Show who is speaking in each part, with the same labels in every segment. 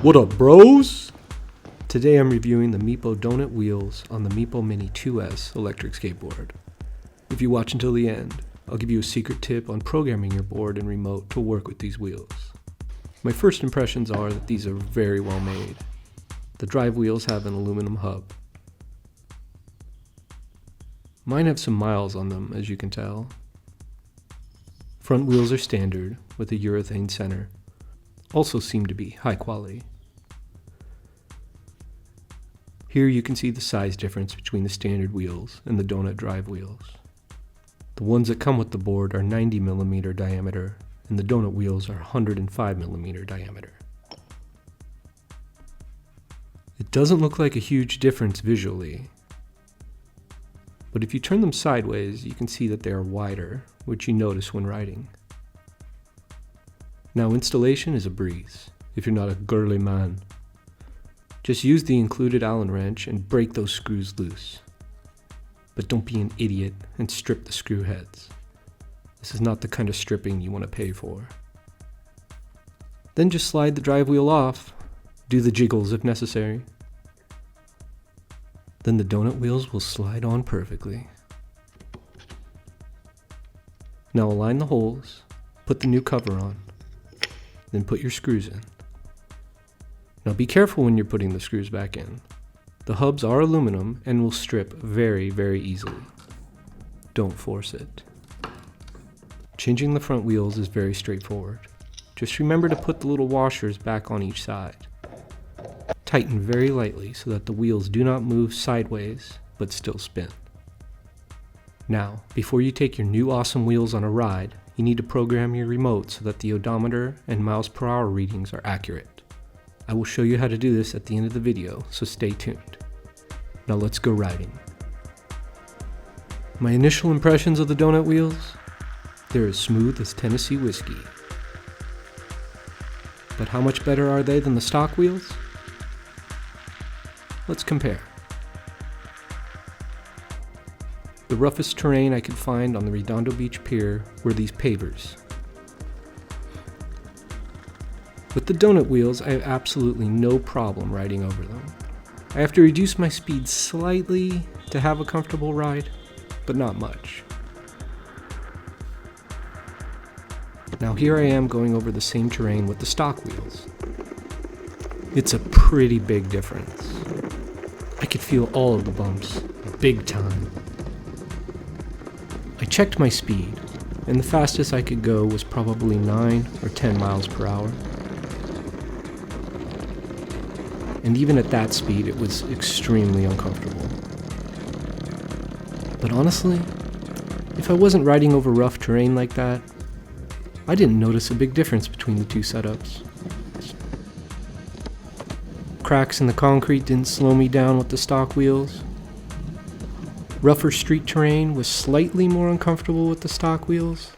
Speaker 1: What up, bros? Today I'm reviewing the Meepo Donut Wheels on the Meepo Mini 2S electric skateboard. If you watch until the end, I'll give you a secret tip on programming your board and remote to work with these wheels. My first impressions are that these are very well made. The drive wheels have an aluminum hub. Mine have some miles on them, as you can tell. Front wheels are standard, with a urethane center. Also seem to be high quality. Here you can see the size difference between the standard wheels and the donut drive wheels. The ones that come with the board are 90mm diameter, and the donut wheels are 105mm diameter. It doesn't look like a huge difference visually, but if you turn them sideways, you can see that they are wider, which you notice when riding. Now, installation is a breeze, if you're not a girly man. Just use the included Allen wrench and break those screws loose. But don't be an idiot and strip the screw heads. This is not the kind of stripping you want to pay for. Then just slide the drive wheel off. Do the jiggles if necessary. Then the donut wheels will slide on perfectly. Now align the holes, put the new cover on, then put your screws in. Now be careful when you're putting the screws back in. The hubs are aluminum and will strip very, very easily. Don't force it. Changing the front wheels is very straightforward. Just remember to put the little washers back on each side. Tighten very lightly so that the wheels do not move sideways, but still spin. Now, before you take your new awesome wheels on a ride, you need to program your remote so that the odometer and miles per hour readings are accurate. I will show you how to do this at the end of the video, so stay tuned. Now let's go riding. My initial impressions of the donut wheels? They're as smooth as Tennessee whiskey. But how much better are they than the stock wheels? Let's compare. The roughest terrain I could find on the Redondo Beach Pier were these pavers. With the donut wheels, I have absolutely no problem riding over them. I have to reduce my speed slightly to have a comfortable ride, but not much. Now here I am going over the same terrain with the stock wheels. It's a pretty big difference. I could feel all of the bumps, big time. I checked my speed, and the fastest I could go was probably 9 or 10 miles per hour. And even at that speed, it was extremely uncomfortable. But honestly, if I wasn't riding over rough terrain like that, I didn't notice a big difference between the two setups. Cracks in the concrete didn't slow me down with the stock wheels. Rougher street terrain was slightly more uncomfortable with the stock wheels.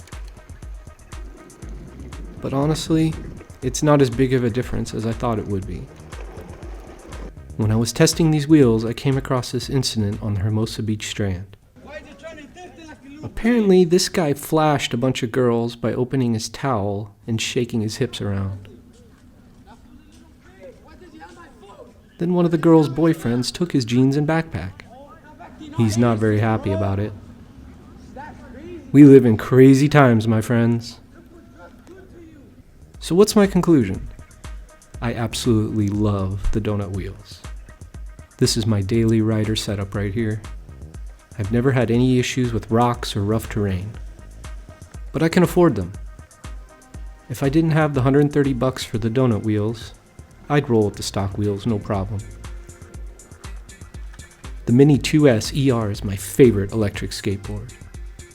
Speaker 1: But honestly, it's not as big of a difference as I thought it would be. When I was testing these wheels, I came across this incident on the Hermosa Beach Strand. Apparently, this guy flashed a bunch of girls by opening his towel and shaking his hips around. Then one of the girls' boyfriends took his jeans and backpack. He's not very happy about it. We live in crazy times, my friends. So what's my conclusion? I absolutely love the donut wheels. This is my daily rider setup right here. I've never had any issues with rocks or rough terrain. But I can afford them. If I didn't have the $130 for the donut wheels, I'd roll with the stock wheels, no problem. The Mini 2S ER is my favorite electric skateboard.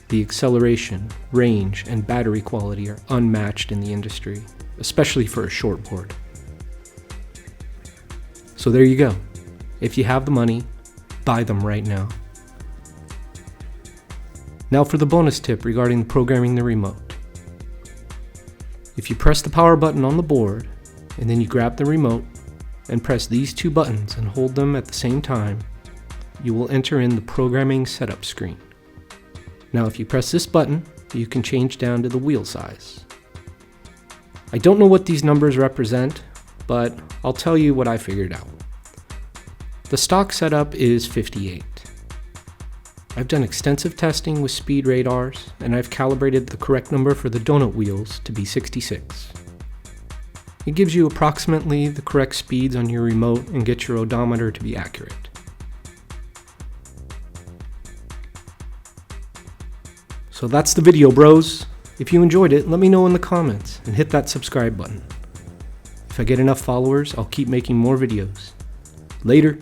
Speaker 1: The acceleration, range, and battery quality are unmatched in the industry, especially for a short board. So there you go. If you have the money, buy them right now. Now for the bonus tip regarding programming the remote. If you press the power button on the board, and then you grab the remote and press these two buttons and hold them at the same time, you will enter in the programming setup screen. Now if you press this button, you can change down to the wheel size. I don't know what these numbers represent, but I'll tell you what I figured out. The stock setup is 58. I've done extensive testing with speed radars, and I've calibrated the correct number for the donut wheels to be 66. It gives you approximately the correct speeds on your remote and gets your odometer to be accurate. So that's the video, bros. If you enjoyed it, let me know in the comments and hit that subscribe button. If I get enough followers, I'll keep making more videos. Later.